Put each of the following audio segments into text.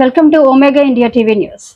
Welcome to omega India TV news.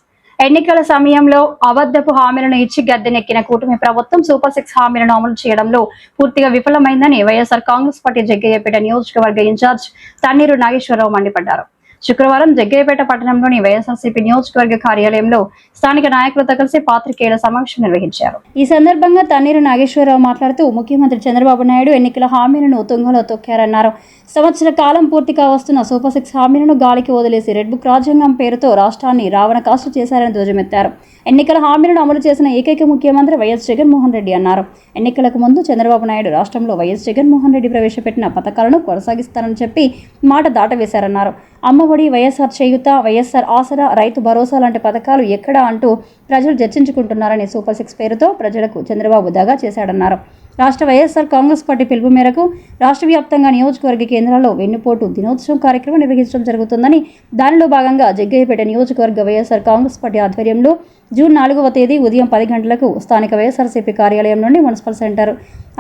ఎన్నికల సమయంలో అబద్ధపు హామీలను ఇచ్చి గద్దెనెక్కిన కూటమి ప్రభుత్వం సూపర్ 6 హామీలను అమలు చేయడంలో పూర్తిగా విఫలమైందని వైఎస్ఆర్ కాంగ్రెస్ పార్టీ జగ్గయ్యపేట నియోజకవర్గ ఇన్ఛార్జ్ తన్నీరు నాగేశ్వరరావు మండిపడ్డారు. శుక్రవారం జగ్గయ్యపేట పట్టణంలోని వైఎస్ఆర్సీపీ నియోజకవర్గ కార్యాలయంలో స్థానిక నాయకులతో కలిసి పాత్రికేయుల సమావేశం నిర్వహించారు. ఈ సందర్భంగా తన్నీరు నాగేశ్వరరావు మాట్లాడుతూ ముఖ్యమంత్రి చంద్రబాబు నాయుడు ఎన్నికల హామీలను తుంగలో తొక్కారన్నారు. సంవత్సర కాలం పూర్తిగా వస్తున్న సూపర్ 6 హామీలను గాలికి వదిలేసి రెడ్ బుక్ రాజ్యాంగం పేరుతో రాష్ట్రాన్ని రావణ కాస్టు చేశారని ధ్వజమెత్తారు. ఎన్నికల హామీలను అమలు చేసిన ఏకైక ముఖ్యమంత్రి వైఎస్ జగన్మోహన్ రెడ్డి అన్నారు. ఎన్నికలకు ముందు చంద్రబాబు నాయుడు రాష్ట్రంలో వైఎస్ జగన్మోహన్ రెడ్డి ప్రవేశపెట్టిన పథకాలను కొనసాగిస్తారని చెప్పి మాట దాటవేశారన్నారు. అమ్మఒడి, వైఎస్ఆర్ చేయూత, వైఎస్ఆర్ ఆసరా, రైతు భరోసా లాంటి పథకాలు ఎక్కడా అంటూ ప్రజలు చర్చించుకుంటున్నారని సూపర్ 6 పేరుతో ప్రజలకు చంద్రబాబు దగా చేశాడన్నారు. రాష్ట్ర వైఎస్ఆర్ కాంగ్రెస్ పార్టీ పిలుపు మేరకు రాష్ట్ర వ్యాప్తంగా నియోజకవర్గ కేంద్రాల్లో వెన్నుపోటు దినోత్సవం కార్యక్రమం నిర్వహించడం జరుగుతుందని, దానిలో భాగంగా జగ్గయ్యపేట నియోజకవర్గ వైఎస్ఆర్ కాంగ్రెస్ పార్టీ ఆధ్వర్యంలో జూన్ 4వ తేదీ ఉదయం 10 గంటలకు స్థానిక వైఎస్ఆర్సీపీ కార్యాలయం నుండి మున్సిపల్ సెంటర్,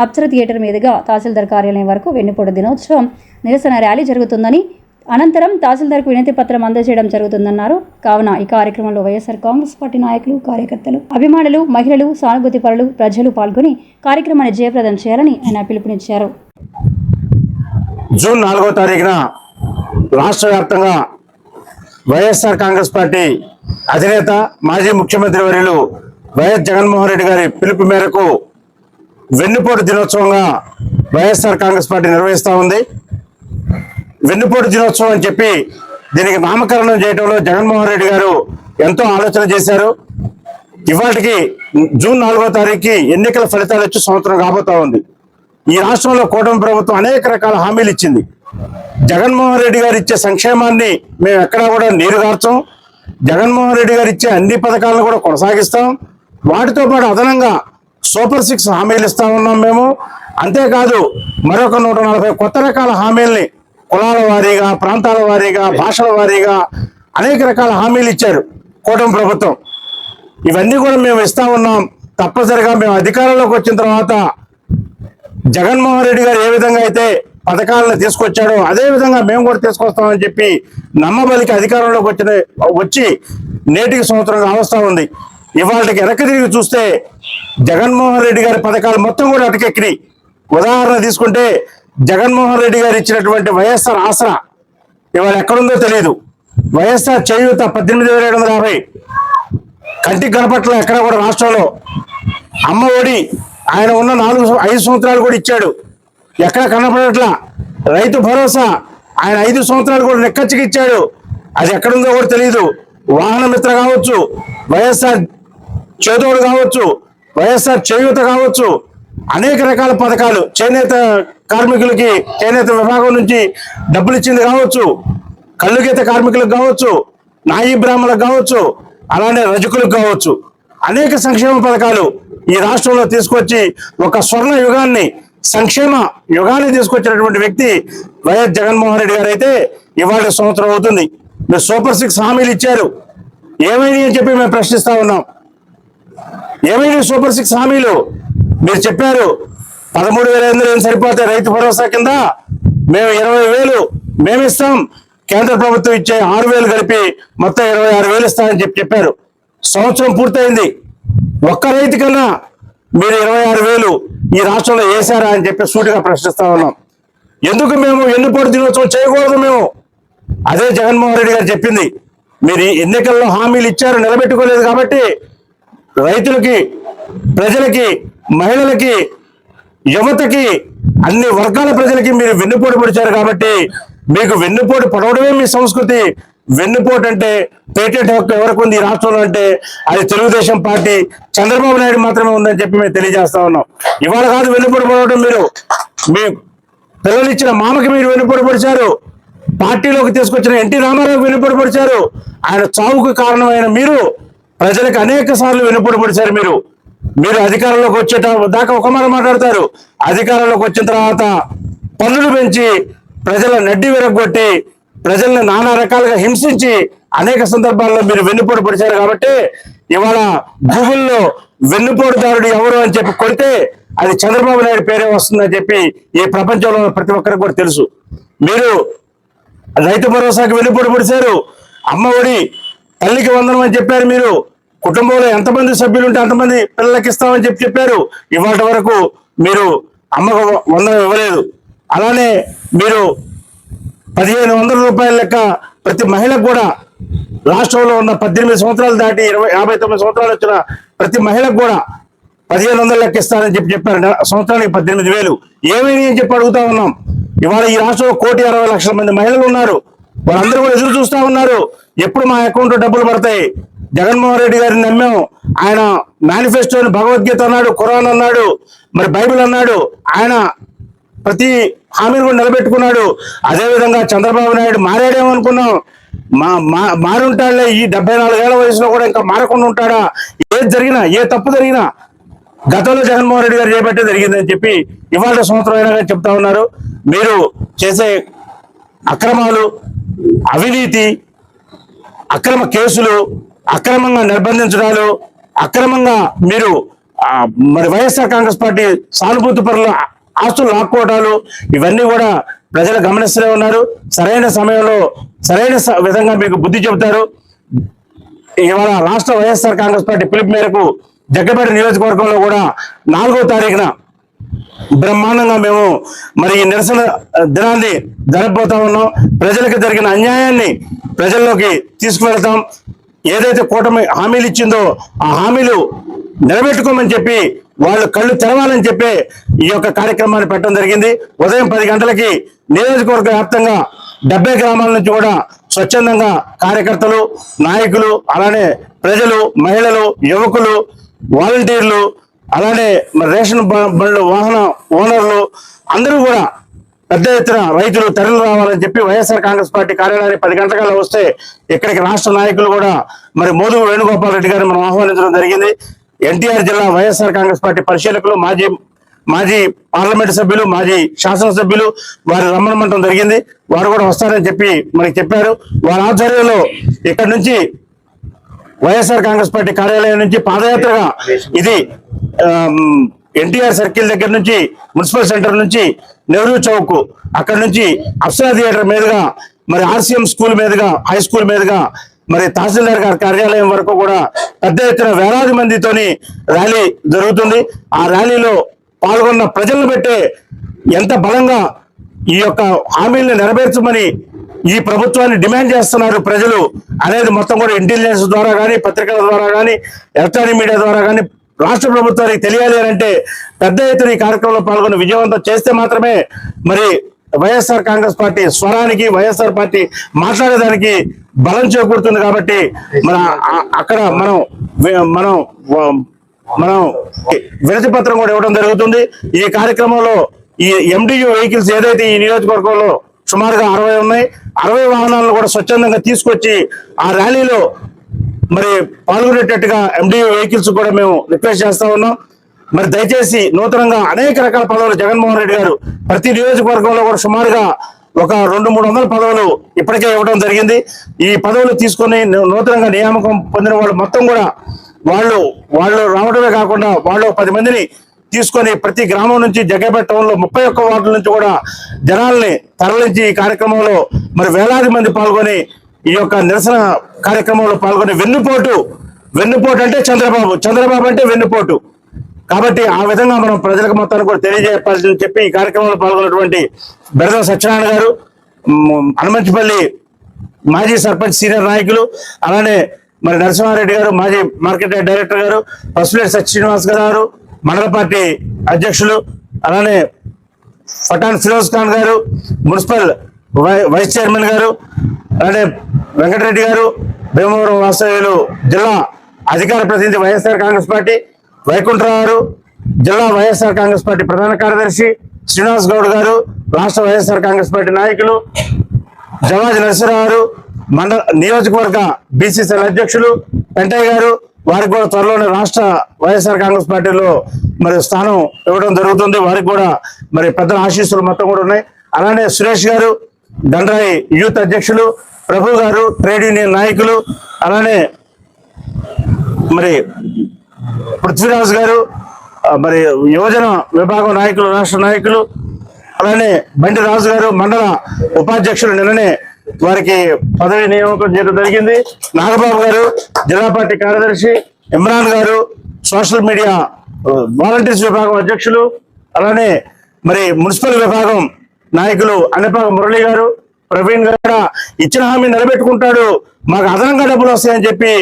అప్సర థియేటర్ మీదుగా తహసీల్దార్ కార్యాలయం వరకు వెన్నుపోటు దినోత్సవం నిరసన ర్యాలీ జరుగుతుందని, అనంతరం తహసీల్దార్కు వినతి పత్రం అందజేయడం జరుగుతుందన్నారు. కావున ఈ కార్యక్రమంలో వైఎస్ఆర్ కాంగ్రెస్ పార్టీ నాయకులు, కార్యకర్తలు, అభిమానులు, మహిళలు, సానుభూతి పరులు, ప్రజలు పాల్గొని కార్యక్రమాన్ని జయప్రదం చేయాలని ఆయన పిలుపునిచ్చారు. జూన్ 4వ తారీఖున రాష్ట్ర వ్యాప్తంగా వైఎస్ఆర్ కాంగ్రెస్ పార్టీ అధినేత మాజీ ముఖ్యమంత్రి వర్యులు వైఎస్ జగన్మోహన్ రెడ్డి గారి పిలుపు మేరకు వెన్నుపోటు దినోత్సవంగా వైఎస్ఆర్ కాంగ్రెస్ పార్టీ నిర్వహిస్తూ ఉంది. వెన్నుపోటు దినోత్సవం అని చెప్పి దీనికి నామకరణం చేయడంలో జగన్మోహన్ రెడ్డి గారు ఎంతో ఆలోచన చేశారు. ఇవాటికి జూన్ 4వ తారీఖుకి ఎన్నికల ఫలితాలు వచ్చి సంవత్సరం కాబోతా ఉంది. ఈ రాష్ట్రంలో కూటమి ప్రభుత్వం అనేక రకాల హామీలు ఇచ్చింది. జగన్మోహన్ రెడ్డి గారు ఇచ్చే సంక్షేమాన్ని మేము ఎక్కడా కూడా నీరుగార్చాం. జగన్మోహన్ రెడ్డి గారు ఇచ్చే అన్ని పథకాలను కూడా కొనసాగిస్తాం. వాటితో పాటు అదనంగా సూపర్ 6 హామీలు ఇస్తా ఉన్నాం మేము. అంతేకాదు మరొక 140 కొత్త రకాల హామీల్ని కులాల వారీగా, ప్రాంతాల వారీగా, భాషల వారీగా అనేక రకాల హామీలు ఇచ్చారు కూటమి ప్రభుత్వం. ఇవన్నీ కూడా మేము ఇస్తా ఉన్నాం. తప్పనిసరిగా మేము అధికారంలోకి వచ్చిన తర్వాత జగన్మోహన్ రెడ్డి గారు ఏ విధంగా అయితే పథకాలను తీసుకొచ్చాడో అదే విధంగా మేము కూడా తీసుకొస్తామని చెప్పి నమ్మబలికి అధికారంలోకి వచ్చి నేటికి సంవత్సరం కావస్తా ఉంది. ఇవాళకి వెనక్కి తిరిగి చూస్తే జగన్మోహన్ రెడ్డి గారి పథకాలు మొత్తం కూడా అటకెక్కినాయి. ఉదాహరణ తీసుకుంటే జగన్మోహన్ రెడ్డి గారు ఇచ్చినటువంటి వైఎస్ఆర్ ఆసరా ఇవాళ ఎక్కడుందో తెలియదు. వైఎస్ఆర్ చేయూత 18,750 కంటికి కనపట్ల ఎక్కడ కూడా రాష్ట్రంలో. అమ్మ ఒడి ఆయన ఉన్న 5 సంవత్సరాలు కూడా ఇచ్చాడు, ఎక్కడ కనపడట్లా. రైతు భరోసా ఆయన 5 సంవత్సరాలు కూడా నెక్కచ్చికి ఇచ్చాడు, అది ఎక్కడుందో కూడా తెలియదు. వాహన మిత్ర కావచ్చు, వైఎస్ఆర్ చేదోడు కావచ్చు, వైఎస్ఆర్ చేయూత కావచ్చు, అనేక రకాల పథకాలు. చేనేత కార్మికులకి చేనేత విభాగం నుంచి డబ్బులు ఇచ్చింది కావచ్చు, కళ్ళుగీత కార్మికులకు కావచ్చు, నాయీ బ్రాహ్మణులకు కావచ్చు, అలానే రజకులకు కావచ్చు, అనేక సంక్షేమ పథకాలు ఈ రాష్ట్రంలో తీసుకొచ్చి ఒక స్వర్ణ యుగాన్ని, సంక్షేమ యుగాన్ని తీసుకొచ్చినటువంటి వ్యక్తి వైఎస్ జగన్మోహన్ రెడ్డి గారు అయితే ఇవాళ సంవత్సరం అవుతుంది. మీరు సూపర్ 6 హామీలు ఇచ్చారు, ఏమైంది అని చెప్పి మేము ప్రశ్నిస్తా ఉన్నాం. ఏమైంది సూపర్ 6 హామీలు? మీరు చెప్పారు 13,500 ఏం సరిపోతాయి, రైతు భరోసా కింద మేము 20,000 మేము ఇస్తాం, కేంద్ర ప్రభుత్వం ఇచ్చే 6,000 కలిపి మొత్తం 26,000 ఇస్తామని చెప్పారు. సంవత్సరం పూర్తయింది, ఒక్క రైతు కన్నా మీరు 26,000 ఈ రాష్ట్రంలో వేశారా అని చెప్పి సూటిగా ప్రశ్నిస్తా ఉన్నాం. ఎందుకు మేము వెన్నుపోటు దినోత్సవం చేయకూడదు? మేము అదే జగన్మోహన్ రెడ్డి గారు చెప్పింది. మీరు ఎన్నికల్లో హామీలు ఇచ్చారు, నిలబెట్టుకోలేదు కాబట్టి రైతులకి, ప్రజలకి, మహిళలకి, యువతకి, అన్ని వర్గాల ప్రజలకి మీరు వెన్నుపోటు పొడిచారు కాబట్టి మీకు వెన్నుపోటు పొడవడమే మీ సంస్కృతి. వెన్నుపోటు అంటే పేటెంట్ హక్కు ఎవరికి ఉంది ఈ రాష్ట్రంలో అంటే అది తెలుగుదేశం పార్టీ చంద్రబాబు నాయుడు మాత్రమే ఉందని చెప్పి మేము తెలియజేస్తా ఉన్నాం. ఇవాళ కాదు వెన్నుపోటు పొడవడం, మీరు మీ పిల్లలు ఇచ్చిన మామకి మీరు వెన్నుపోటు పొడిచారు, పార్టీలోకి తీసుకొచ్చిన ఎన్టీ రామారావుకి వెన్నుపోటు పొడిచారు, ఆయన చావుకు కారణమైన మీరు ప్రజలకు అనేక సార్లు వెన్నుపోటు పొడిచారు. మీరు అధికారంలోకి వచ్చేట దాకా ఒక మాట మాట్లాడతారు, అధికారంలోకి వచ్చిన తర్వాత పన్నులు పెంచి ప్రజల నడ్డి విరగొట్టి ప్రజల్ని నానా రకాలుగా హింసించి అనేక సందర్భాల్లో మీరు వెన్నుపోటు పొడిచారు. కాబట్టి ఇవాళ గూగుల్లో వెన్నుపోటుదారుడు ఎవరు అని చెప్పి కొడితే అది చంద్రబాబు నాయుడు పేరే వస్తుందని చెప్పి ఈ ప్రపంచంలో ప్రతి ఒక్కరికి కూడా తెలుసు. మీరు రైతు భరోసాకి వెన్నుపోటు పొడిచారు, అమ్మ ఒడి, తల్లికి వందనం అని చెప్పారు మీరు. కుటుంబంలో ఎంతమంది సభ్యులు ఉంటే అంతమంది పిల్లలకి ఇస్తామని చెప్పారు. ఇవాటి వరకు మీరు అమ్మకు వందనం ఇవ్వలేదు. అలానే మీరు 1500 రూపాయల లెక్క ప్రతి మహిళకు కూడా, రాష్ట్రంలో ఉన్న 18 సంవత్సరాలు దాటి 59 సంవత్సరాలు వచ్చిన ప్రతి మహిళకు కూడా 1500 లెక్క ఇస్తారని చెప్పారు. సంవత్సరానికి 18,000. ఏమైంది అని చెప్పి అడుగుతా ఉన్నాం. ఇవాళ ఈ రాష్ట్రంలో 1,60,00,000 మంది మహిళలు ఉన్నారు. వాళ్ళందరూ కూడా ఎదురు చూస్తా ఉన్నారు, ఎప్పుడు మా అకౌంట్లో డబ్బులు పడతాయి. జగన్మోహన్ రెడ్డి గారిని నమ్మాం. ఆయన మేనిఫెస్టోని భగవద్గీత అన్నాడు, ఖురాన్ అన్నాడు, మరి బైబిల్ అన్నాడు. ఆయన ప్రతి హామీని కూడా నిలబెట్టుకున్నాడు. అదేవిధంగా చంద్రబాబు నాయుడు మారాడేమో అనుకున్నాం. మారుంటాడులే, ఈ 74 ఏళ్ల వయసులో కూడా ఇంకా మారకుండా ఉంటాడా? ఏది జరిగినా, ఏ తప్పు జరిగినా గతంలో జగన్మోహన్ రెడ్డి గారు చేపట్టే జరిగిందని చెప్పి ఇవాళ సంవత్సరం అయినా చెప్తా ఉన్నారు. మీరు చేసే అక్రమాలు, అవినీతి, అక్రమ కేసులు, అక్రమంగా నిర్బంధించడాలు, అక్రమంగా మీరు మరి వైఎస్ఆర్ కాంగ్రెస్ పార్టీ సానుభూతి పరుల ఆస్తులు లాక్కోవటాలు, ఇవన్నీ కూడా ప్రజలు గమనిస్తూనే ఉన్నారు. సరైన సమయంలో సరైన విధంగా మీకు బుద్ధి చెబుతారు. ఇవాళ రాష్ట్ర వైఎస్ఆర్ కాంగ్రెస్ పార్టీ పిలుపు మేరకు జగ్గపేట నియోజకవర్గంలో కూడా 4వ తారీఖున బ్రహ్మాండంగా మేము మరి ఈ నిరసన దినాన్ని జరపబోతా ఉన్నాం. ప్రజలకు జరిగిన అన్యాయాన్ని ప్రజల్లోకి తీసుకువెళ్తాం. ఏదైతే కూటమి హామీలు ఇచ్చిందో ఆ హామీలు నిలబెట్టుకోమని చెప్పి వాళ్ళు కళ్ళు తెరవాలని చెప్పి ఈ యొక్క కార్యక్రమాన్ని పెట్టడం జరిగింది. ఉదయం 10 గంటలకి నియోజకవర్గ వ్యాప్తంగా 70 గ్రామాల నుంచి కూడా స్వచ్ఛందంగా కార్యకర్తలు, నాయకులు, అలానే ప్రజలు, మహిళలు, యువకులు, వాలంటీర్లు, అలానే మరి రేషన్ బండ్లు వాహన ఓనర్లు అందరూ కూడా పెద్ద ఎత్తున రైతులు తరలి రావాలని చెప్పి వైఎస్ఆర్ కాంగ్రెస్ పార్టీ కార్యాలయానికి 10 గంటల వస్తే ఇక్కడికి రాష్ట్ర నాయకులు కూడా మరి మోదు వేణుగోపాల్ రెడ్డి గారిని మనం ఆహ్వానించడం జరిగింది. ఎన్టీఆర్ జిల్లా వైఎస్ఆర్ కాంగ్రెస్ పార్టీ పరిశీలకులు, మాజీ పార్లమెంట్ సభ్యులు, మాజీ శాసనసభ్యులు వారు రమ్మనమంటం జరిగింది. వారు కూడా వస్తారని చెప్పి మనకి చెప్పారు. వారి ఆధ్వర్యంలో ఇక్కడ నుంచి వైఎస్ఆర్ కాంగ్రెస్ పార్టీ కార్యాలయం నుంచి పాదయాత్రగా ఇది ఎన్టీఆర్ సర్కిల్ దగ్గర నుంచి మున్సిపల్ సెంటర్ నుంచి నెహ్రూ చౌక్, అక్కడ నుంచి అప్సరా థియేటర్ మీదుగా మరి ఆర్సీఎం స్కూల్ మీదుగా, హై స్కూల్ మీదుగా మరి తహసీల్దార్ గారి కార్యాలయం వరకు కూడా పెద్ద ఎత్తున వేలాది మందితోని ర్యాలీ జరుగుతుంది. ఆ ర్యాలీలో పాల్గొన్న ప్రజలను బట్టే ఎంత బలంగా ఈ యొక్క హామీలను నెరవేర్చమని ఈ ప్రభుత్వాన్ని డిమాండ్ చేస్తున్నారు ప్రజలు అనేది మొత్తం కూడా ఇంటెలిజెన్స్ ద్వారా కానీ, పత్రికల ద్వారా కానీ, ఎలక్ట్రానిక్ మీడియా ద్వారా కానీ రాష్ట్ర ప్రభుత్వానికి తెలియాలి అంటే పెద్ద ఎత్తున ఈ కార్యక్రమంలో పాల్గొని విజయవంతం చేస్తే మాత్రమే మరి వైఎస్ఆర్ కాంగ్రెస్ పార్టీ స్వరానికి, వైఎస్ఆర్ పార్టీ మాట్లాడేదానికి బలం చేకూరుతుంది. కాబట్టి మన అక్కడ మనం వినతి పత్రం కూడా ఇవ్వడం జరుగుతుంది. ఈ కార్యక్రమంలో ఈ MDU వెహికల్స్ ఏదైతే ఈ నియోజకవర్గంలో సుమారుగా 60 ఉన్నాయి, 60 వాహనాలను కూడా స్వచ్ఛందంగా తీసుకొచ్చి ఆ ర్యాలీలో మరి పాల్గొనేటట్టుగా MDU వెహికల్స్ కూడా మేము రిక్వెస్ట్ చేస్తా ఉన్నాం. మరి దయచేసి నూతనంగా అనేక రకాల పదవులు జగన్మోహన్ రెడ్డి గారు ప్రతి నియోజకవర్గంలో కూడా సుమారుగా ఒక 200-300 పదవులు ఇప్పటికే ఇవ్వడం జరిగింది. ఈ పదవులు తీసుకొని నూతనంగా నియామకం పొందిన వాళ్ళు మొత్తం కూడా వాళ్ళు రావడమే కాకుండా వాళ్ళు 10 మందిని తీసుకొని ప్రతి గ్రామం నుంచి జగ్గపేట టౌన్ లో 31 వార్డుల నుంచి కూడా జనాల్ని తరలించి ఈ కార్యక్రమంలో మరి వేలాది మంది పాల్గొని ఈ యొక్క నిరసన కార్యక్రమంలో పాల్గొని వెన్నుపోటు అంటే చంద్రబాబు అంటే వెన్నుపోటు. కాబట్టి ఆ విధంగా మనం ప్రజలకు మొత్తానికి కూడా తెలియజేయాలని చెప్పి ఈ కార్యక్రమంలో పాల్గొన్నటువంటి బెడద సత్యనారాయణ గారు, హనుమంచిపల్లి మాజీ సర్పంచ్ సీనియర్ నాయకులు, అలానే మరి నరసింహారెడ్డి గారు మాజీ మార్కెట్ డైరెక్టర్ గారు, పసుపులేటి సత్యశ్రీనివాస్ గారు మండల పార్టీ అధ్యక్షులు, అలానే పఠాన్ ఫిరోజ్ ఖాన్ గారు మున్సిపల్ వైస్ చైర్మన్ గారు, అలానే వెంకటరెడ్డి గారు భీమవరం వాస్తవ్యులు జిల్లా అధికార ప్రతినిధి వైఎస్ఆర్ కాంగ్రెస్ పార్టీ, వైకుంఠరావు గారు జిల్లా వైఎస్ఆర్ కాంగ్రెస్ పార్టీ ప్రధాన కార్యదర్శి, శ్రీనివాస్ గౌడ్ గారు రాష్ట్ర వైఎస్ఆర్ కాంగ్రెస్ పార్టీ నాయకులు, జవాజ్ నరసింహరావు గారు మండల నియోజకవర్గ BCCL అధ్యక్షులు, వెంకయ్య గారు వారికి కూడా త్వరలోనే రాష్ట్ర వైఎస్ఆర్ కాంగ్రెస్ పార్టీలో మరి స్థానం ఇవ్వడం జరుగుతుంది. వారికి కూడా మరి పెద్దల ఆశీస్సులు మొత్తం కూడా ఉన్నాయి. అలానే సురేష్ గారు దండ్రాయి యూత్ అధ్యక్షులు, ప్రభు గారు ట్రేడ్ యూనియన్ నాయకులు, అలానే మరి పృథ్వీరాజ్ గారు మరి యువజన విభాగం నాయకులు, రాష్ట్ర నాయకులు, అలానే బండి రాజు గారు మండల ఉపాధ్యక్షులు నిన్ననే వారికి పదవి నియామకం చేయడం జరిగింది. నాగబాబు గారు జిల్లా పార్టీ కార్యదర్శి, ఇమ్రాన్ గారు సోషల్ మీడియా వాలంటీర్స్ విభాగం అధ్యక్షులు, అలానే మరి మున్సిపల్ విభాగం నాయకులు అన్నపాక మురళి గారు, ప్రవీణ్ గారు ఇచ్చిన హామీ నిలబెట్టుకుంటాడు, మాకు అదనంగా డబ్బులు వస్తాయని చెప్పి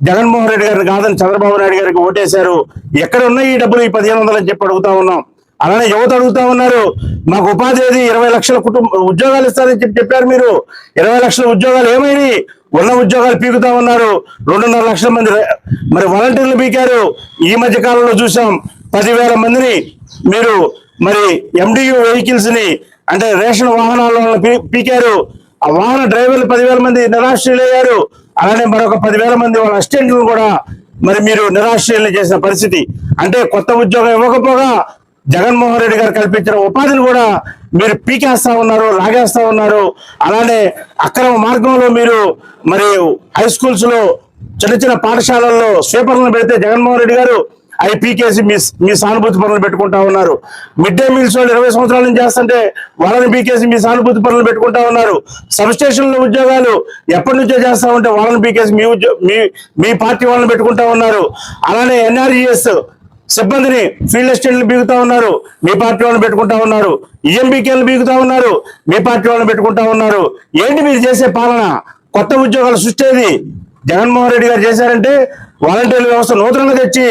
జగన్మోహన్ రెడ్డి గారిని కాదని చంద్రబాబు నాయుడు గారికి ఓటేశారు. ఎక్కడ ఉన్నాయి ఈ డబ్బులు, ఈ 1500 అని చెప్పి అడుగుతా ఉన్నాం. అలానే యువత అడుగుతా ఉన్నారు, మాకు ఉపాధి ఏది, 20 లక్షల ఉద్యోగాలు ఇస్తారని చెప్పారు మీరు. 20 లక్షల ఉద్యోగాలు ఏమైంది? ఉన్న ఉద్యోగాలు పీకుతా ఉన్నారు. 2.5 లక్షల మంది మరి వాలంటీర్లు పీకారు. ఈ మధ్య కాలంలో చూసాం 10,000 మందిని మీరు మరి MDU వెహికల్స్ ని అంటే రేషన్ వాహనాల్లో పీకారు. ఆ వాహన డ్రైవర్లు 10,000 మంది నిరాశ్రయులయ్యారు. అలానే మరొక 10,000 మంది వాళ్ళ అసిస్టెంట్లను కూడా మరి మీరు నిరాశ్రయులు చేసిన పరిస్థితి. అంటే కొత్త ఉద్యోగం ఇవ్వకపోగా జగన్మోహన్ రెడ్డి గారు కల్పించిన ఉపాధిని కూడా మీరు పీకేస్తా ఉన్నారు, లాగేస్తా ఉన్నారు. అలానే అక్రమ మార్గంలో మీరు మరి హై స్కూల్స్ లో చిన్న చిన్న పాఠశాలల్లో స్వీపర్లను పెడితే జగన్మోహన్ రెడ్డి గారు అవి పీకేసి మీ సానుభూతి పనులు పెట్టుకుంటా ఉన్నారు. మిడ్ డే మీల్స్ వాళ్ళు 20 సంవత్సరాల నుంచి చేస్తుంటే వాళ్ళని పీకేసి మీ సానుభూతి పనులు పెట్టుకుంటా ఉన్నారు. సబ్ స్టేషన్ల ఉద్యోగాలు ఎప్పటి నుంచో చేస్తా ఉంటే వాళ్ళని పీకేసి మీ పార్టీ వాళ్ళని పెట్టుకుంటా ఉన్నారు. అలానే NRES సిబ్బందిని ఫీల్డ్ అసిస్టెంట్లు బీగుతా ఉన్నారు, మీ పార్టీ వాళ్ళని పెట్టుకుంటా ఉన్నారు. EMBKలు బీగుతా ఉన్నారు, మీ పార్టీ వాళ్ళని పెట్టుకుంటా ఉన్నారు. ఏంటి మీరు చేసే పాలన? కొత్త ఉద్యోగాలు సృష్టిది జగన్మోహన్ రెడ్డి గారు చేశారంటే వాలంటీర్ల వ్యవస్థ నూతనంగా తెచ్చి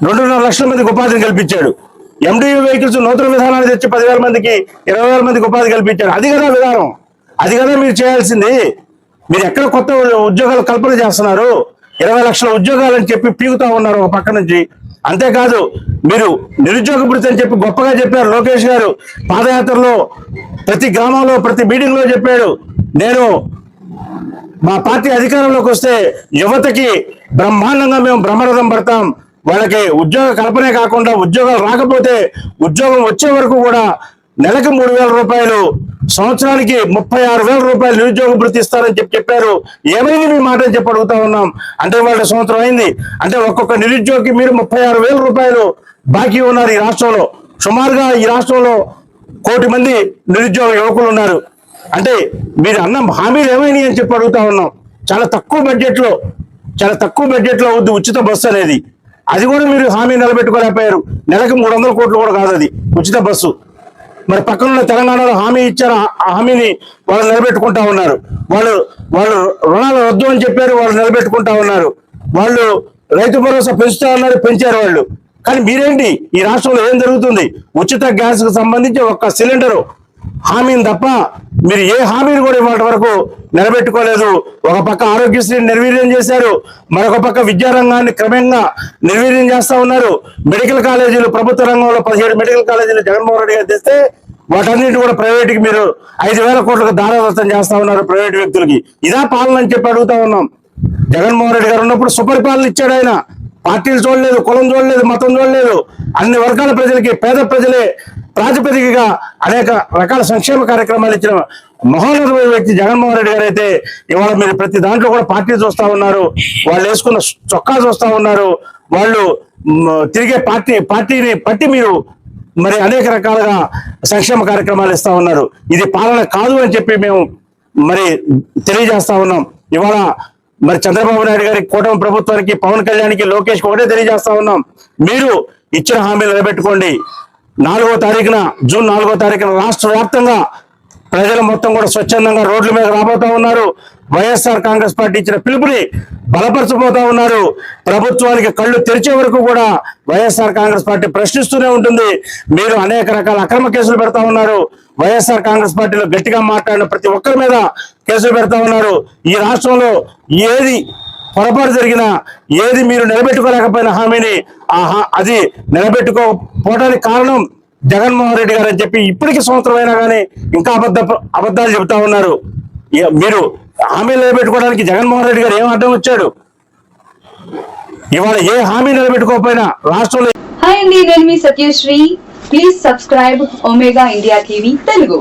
2.5 లక్షల మందికి ఉపాధిని కల్పించాడు. MDU వెహికల్స్ నూతన విధానాన్ని తెచ్చి 10,000 మందికి 20,000 మందికి ఉపాధి కల్పించాడు. అది కదా విధానం, అది కదా మీరు చేయాల్సింది. మీరు ఎక్కడ కొత్త ఉద్యోగాలు కల్పన చేస్తున్నారు? 20 లక్షల ఉద్యోగాలు అని చెప్పి పీకుతా ఉన్నారు ఒక పక్క నుంచి. అంతేకాదు మీరు నిరుద్యోగ భృతి అని చెప్పి గొప్పగా చెప్పారు లోకేష్ గారు. పాదయాత్రలో ప్రతి గ్రామంలో ప్రతి మీటింగ్ లో చెప్పాడు, నేను మా పార్టీ అధికారంలోకి వస్తే యువతకి బ్రహ్మాండంగా మేము బ్రహ్మరథం పడతాం, వాళ్ళకి ఉద్యోగ కల్పనే కాకుండా ఉద్యోగాలు రాకపోతే ఉద్యోగం వచ్చే వరకు కూడా నెలకు 3,000 రూపాయలు, సంవత్సరానికి 36,000 రూపాయలు నిరుద్యోగ భృతి ఇస్తారని చెప్పారు. ఏమైంది మీ మాట అని చెప్పి అడుగుతా ఉన్నాం. అంటే వాళ్ళ సంవత్సరం అయింది. అంటే ఒక్కొక్క నిరుద్యోగికి మీరు 36,000 రూపాయలు బాకీ ఉన్నారు ఈ రాష్ట్రంలో. సుమారుగా ఈ రాష్ట్రంలో 1 కోటి మంది నిరుద్యోగ యువకులు ఉన్నారు. అంటే మీరు అన్న హామీలు ఏమైనాయి అని చెప్పి అడుగుతా ఉన్నాం. చాలా తక్కువ బడ్జెట్ లో అవుద్ది ఉచిత బస్సు అనేది. అది కూడా మీరు హామీ నిలబెట్టుకోలేకపోయారు. నెలకు 300 కోట్లు కూడా కాదు అది ఉచిత బస్సు. మరి పక్కనున్న తెలంగాణలో హామీ ఇచ్చారు, ఆ హామీని వాళ్ళు నిలబెట్టుకుంటా ఉన్నారు. వాళ్ళు రుణాలు వద్దు అని చెప్పారు, వాళ్ళు నిలబెట్టుకుంటా ఉన్నారు. వాళ్ళు రైతు భరోసా పెంచుతా ఉన్నారు, పెంచారు వాళ్ళు. కానీ మీరేంటి ఈ రాష్ట్రంలో ఏం జరుగుతుంది? ఉచిత గ్యాస్ కు సంబంధించి ఒక్క సిలిండరు హామీని తప్ప మీరు ఏ హామీని కూడా ఇవాటి వరకు నిలబెట్టుకోలేదు. ఒక పక్క ఆరోగ్యశ్రీని నిర్వీర్యం చేశారు, మరొక పక్క విద్యారంగాన్ని క్రమంగా నిర్వీర్యం చేస్తా ఉన్నారు. మెడికల్ కాలేజీలు ప్రభుత్వ రంగంలో 17 మెడికల్ కాలేజీలు జగన్మోహన్ రెడ్డి గారు తెస్తే వాటన్నిటి కూడా ప్రైవేట్కి మీరు 5,000 కోట్లకు దారాదత్తం చేస్తా ఉన్నారు ప్రైవేట్ వ్యక్తులకి. ఇదా పాలన అని చెప్పి అడుగుతా ఉన్నాం. జగన్మోహన్ రెడ్డి గారు ఉన్నప్పుడు సుపరిపాలన ఇచ్చాడు ఆయన. పార్టీలు చూడలేదు, కులం చూడలేదు, మతం చూడలేదు. అన్ని వర్గాల ప్రజలకి, పేద ప్రజలే ప్రాతిపదికగా అనేక రకాల సంక్షేమ కార్యక్రమాలు ఇచ్చిన మహోన్నతమైన వ్యక్తి జగన్మోహన్ రెడ్డి గారు అయితే ఇవాళ మీరు ప్రతి దాంట్లో కూడా పార్టీ చూస్తా ఉన్నారు. వాళ్ళు వేసుకున్న చొక్కా చూస్తా ఉన్నారు. వాళ్ళు తిరిగే పార్టీని పట్టి మీరు మరి అనేక రకాలుగా సంక్షేమ కార్యక్రమాలు ఇస్తా ఉన్నారు. ఇది పాలన కాదు అని చెప్పి మేము మరి తెలియజేస్తా ఉన్నాం. ఇవాళ మరి చంద్రబాబు నాయుడు గారి కూటమి ప్రభుత్వానికి, పవన్ కళ్యాణ్కి, లోకేష్కి ఒకటే తెలియజేస్తా ఉన్నాం, మీరు ఇచ్చిన హామీలు నిలబెట్టుకోండి. 4వ తారీఖున జూన్ 4వ తారీఖున రాష్ట్ర వ్యాప్తంగా ప్రజలు మొత్తం కూడా స్వచ్ఛందంగా రోడ్ల మీద రాబోతా ఉన్నారు. వైఎస్ఆర్ కాంగ్రెస్ పార్టీ ఇచ్చిన పిలుపుని బలపరచబోతా ఉన్నారు. ప్రభుత్వానికి కళ్ళు తెరిచే వరకు కూడా వైఎస్ఆర్ కాంగ్రెస్ పార్టీ ప్రశ్నిస్తూనే ఉంటుంది. మీరు అనేక రకాల అక్రమ కేసులు పెడతా ఉన్నారు. వైఎస్ఆర్ కాంగ్రెస్ పార్టీలో గట్టిగా మాట్లాడిన ప్రతి ఒక్కరి మీద కేసులు పెడతా ఉన్నారు. ఈ రాష్ట్రంలో ఏది పొరపాటు జరిగినా, ఏది మీరు నిలబెట్టుకోలేకపోయిన హామీని అది నిలబెట్టుకోకపోవడానికి కారణం జగన్మోహన్ రెడ్డి గారు అని చెప్పి ఇప్పటికి సంవత్సరం అయినా కానీ ఇంకా అబద్ధాలు చెబుతా ఉన్నారు. మీరు హామీ నిలబెట్టుకోవడానికి జగన్మోహన్ రెడ్డి గారు ఏం అడ్డం వచ్చాడు? ఇవాళ ఏ హామీ నిలబెట్టుకోకపోయినా రాష్ట్రంలో. హాయ్ అండి, నేను మీ Satyasri. Please subscribe Omega India TV Telugu.